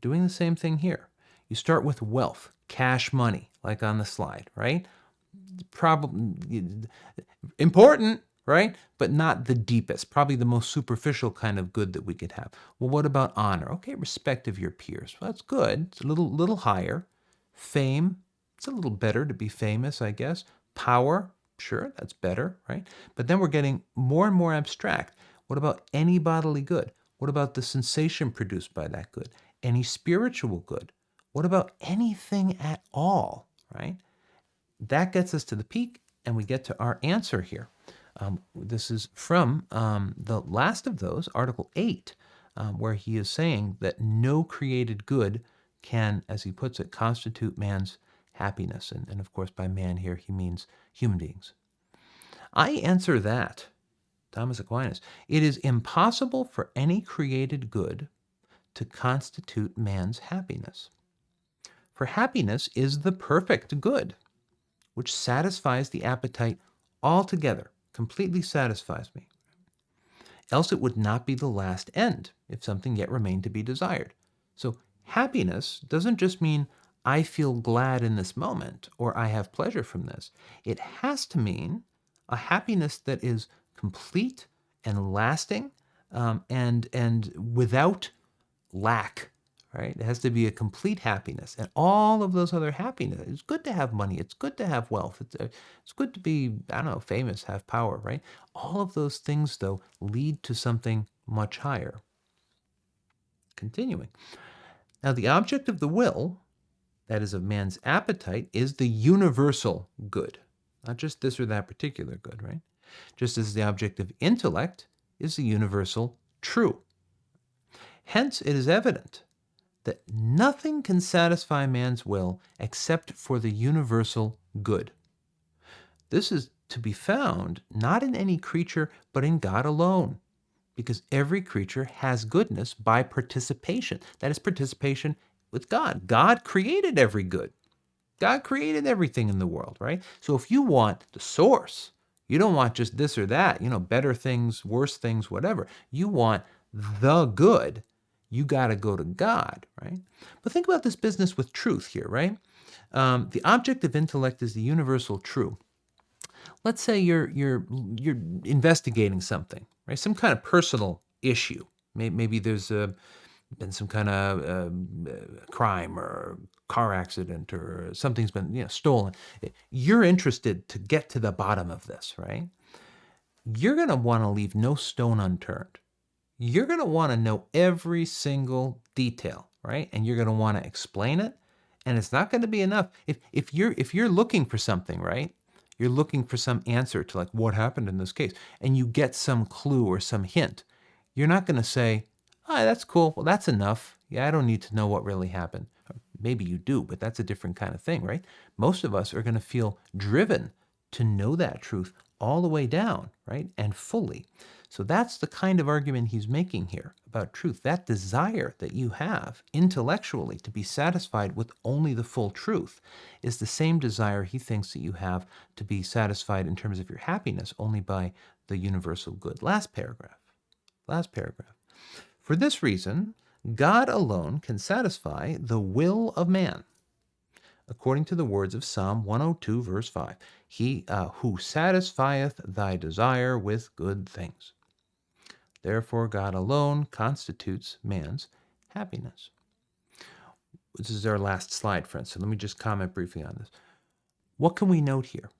Speaker 1: Doing the same thing here. You start with wealth, cash money, like on the slide, right? Probably important, right? But not the deepest, probably the most superficial kind of good that we could have. Well, what about honor? Okay, respect of your peers. Well, that's good. It's a little higher. Fame, it's a little better to be famous, I guess. Power, sure, that's better, right? But then we're getting more and more abstract. What about any bodily good? What about the sensation produced by that good? Any spiritual good? What about anything at all, right? That gets us to the peak, and we get to our answer here. This is from the last of those, Article 8, where he is saying that no created good can, as he puts it, constitute man's happiness. And of course, by man here, he means human beings. I answer that, Thomas Aquinas, it is impossible for any created good to constitute man's happiness. For happiness is the perfect good, which satisfies the appetite altogether completely satisfies me. Else it would not be the last end, if something yet remained to be desired. So happiness doesn't just mean I feel glad in this moment or I have pleasure from this. It has to mean a happiness that is complete and lasting, and without lack, right? It has to be a complete happiness. And all of those other happiness, it's good to have money. It's good to have wealth. It's good to be, I don't know, famous, have power, right? All of those things, though, lead to something much higher. Continuing. Now, the object of the will, that is of man's appetite, is the universal good, not just this or that particular good, right? Just as the object of intellect is the universal true. Hence, it is evident that nothing can satisfy man's will except for the universal good. This is to be found not in any creature, but in God alone, because every creature has goodness by participation. That is participation with God. God created every good. God created everything in the world, right? So if you want the source, you don't want just this or that, better things, worse things, whatever. You want the good. You got to go to God, right? But think about this business with truth here, right? The object of intellect is the universal true. Let's say you're investigating something, right? Some kind of personal issue. Maybe there's been some kind of crime or car accident or something's been stolen. You're interested to get to the bottom of this, right? You're going to want to leave no stone unturned. You're going to want to know every single detail, right? And you're going to want to explain it. And it's not going to be enough. If you're looking for something, right? You're looking for some answer to like what happened in this case, and you get some clue or some hint. You're not going to say, "Oh, that's cool. Well, that's enough. Yeah, I don't need to know what really happened." Maybe you do, but that's a different kind of thing, right? Most of us are going to feel driven to know that truth all the way down, right? And fully. So that's the kind of argument he's making here about truth. That desire that you have intellectually to be satisfied with only the full truth is the same desire he thinks that you have to be satisfied in terms of your happiness only by the universal good. Last paragraph. For this reason, God alone can satisfy the will of man. According to the words of Psalm 102, verse 5, he who satisfieth thy desire with good things. Therefore, God alone constitutes man's happiness. This is our last slide, friends, so let me just comment briefly on this. What can we note here?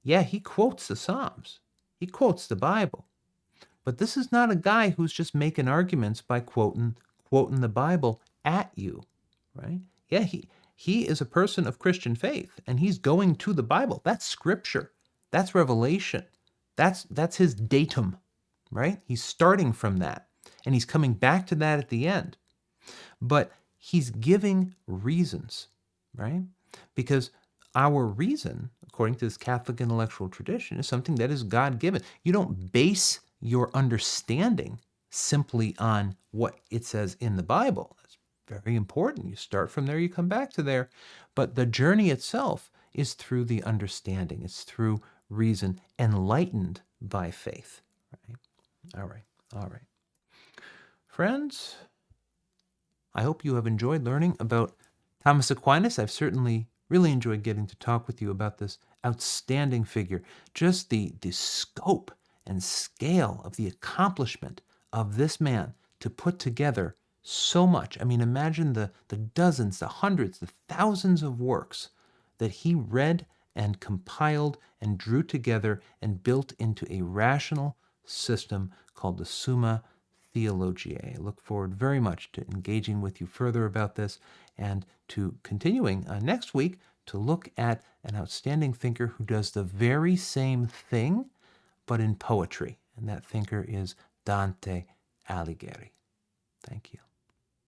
Speaker 1: Yeah, he quotes the Psalms. He quotes the Bible. But this is not a guy who's just making arguments by quoting the Bible at you, right? Yeah, he is a person of Christian faith, and he's going to the Bible. That's scripture. That's revelation. That's his datum, right? He's starting from that, and he's coming back to that at the end. But he's giving reasons, right? Because our reason, according to this Catholic intellectual tradition, is something that is God-given. You don't base your understanding simply on what it says in the Bible. That's very important. You start from there, you come back to there. But the journey itself is through the understanding. It's through reason, enlightened by faith. Right? All right. Friends, I hope you have enjoyed learning about Thomas Aquinas. I've certainly really enjoyed getting to talk with you about this outstanding figure. Just the scope and scale of the accomplishment of this man to put together so much. I mean, imagine the dozens, the hundreds, the thousands of works that he read and compiled and drew together and built into a rational system called the Summa Theologiae. I look forward very much to engaging with you further about this and to continuing next week to look at an outstanding thinker who does the very same thing, but in poetry. And that thinker is Dante Alighieri.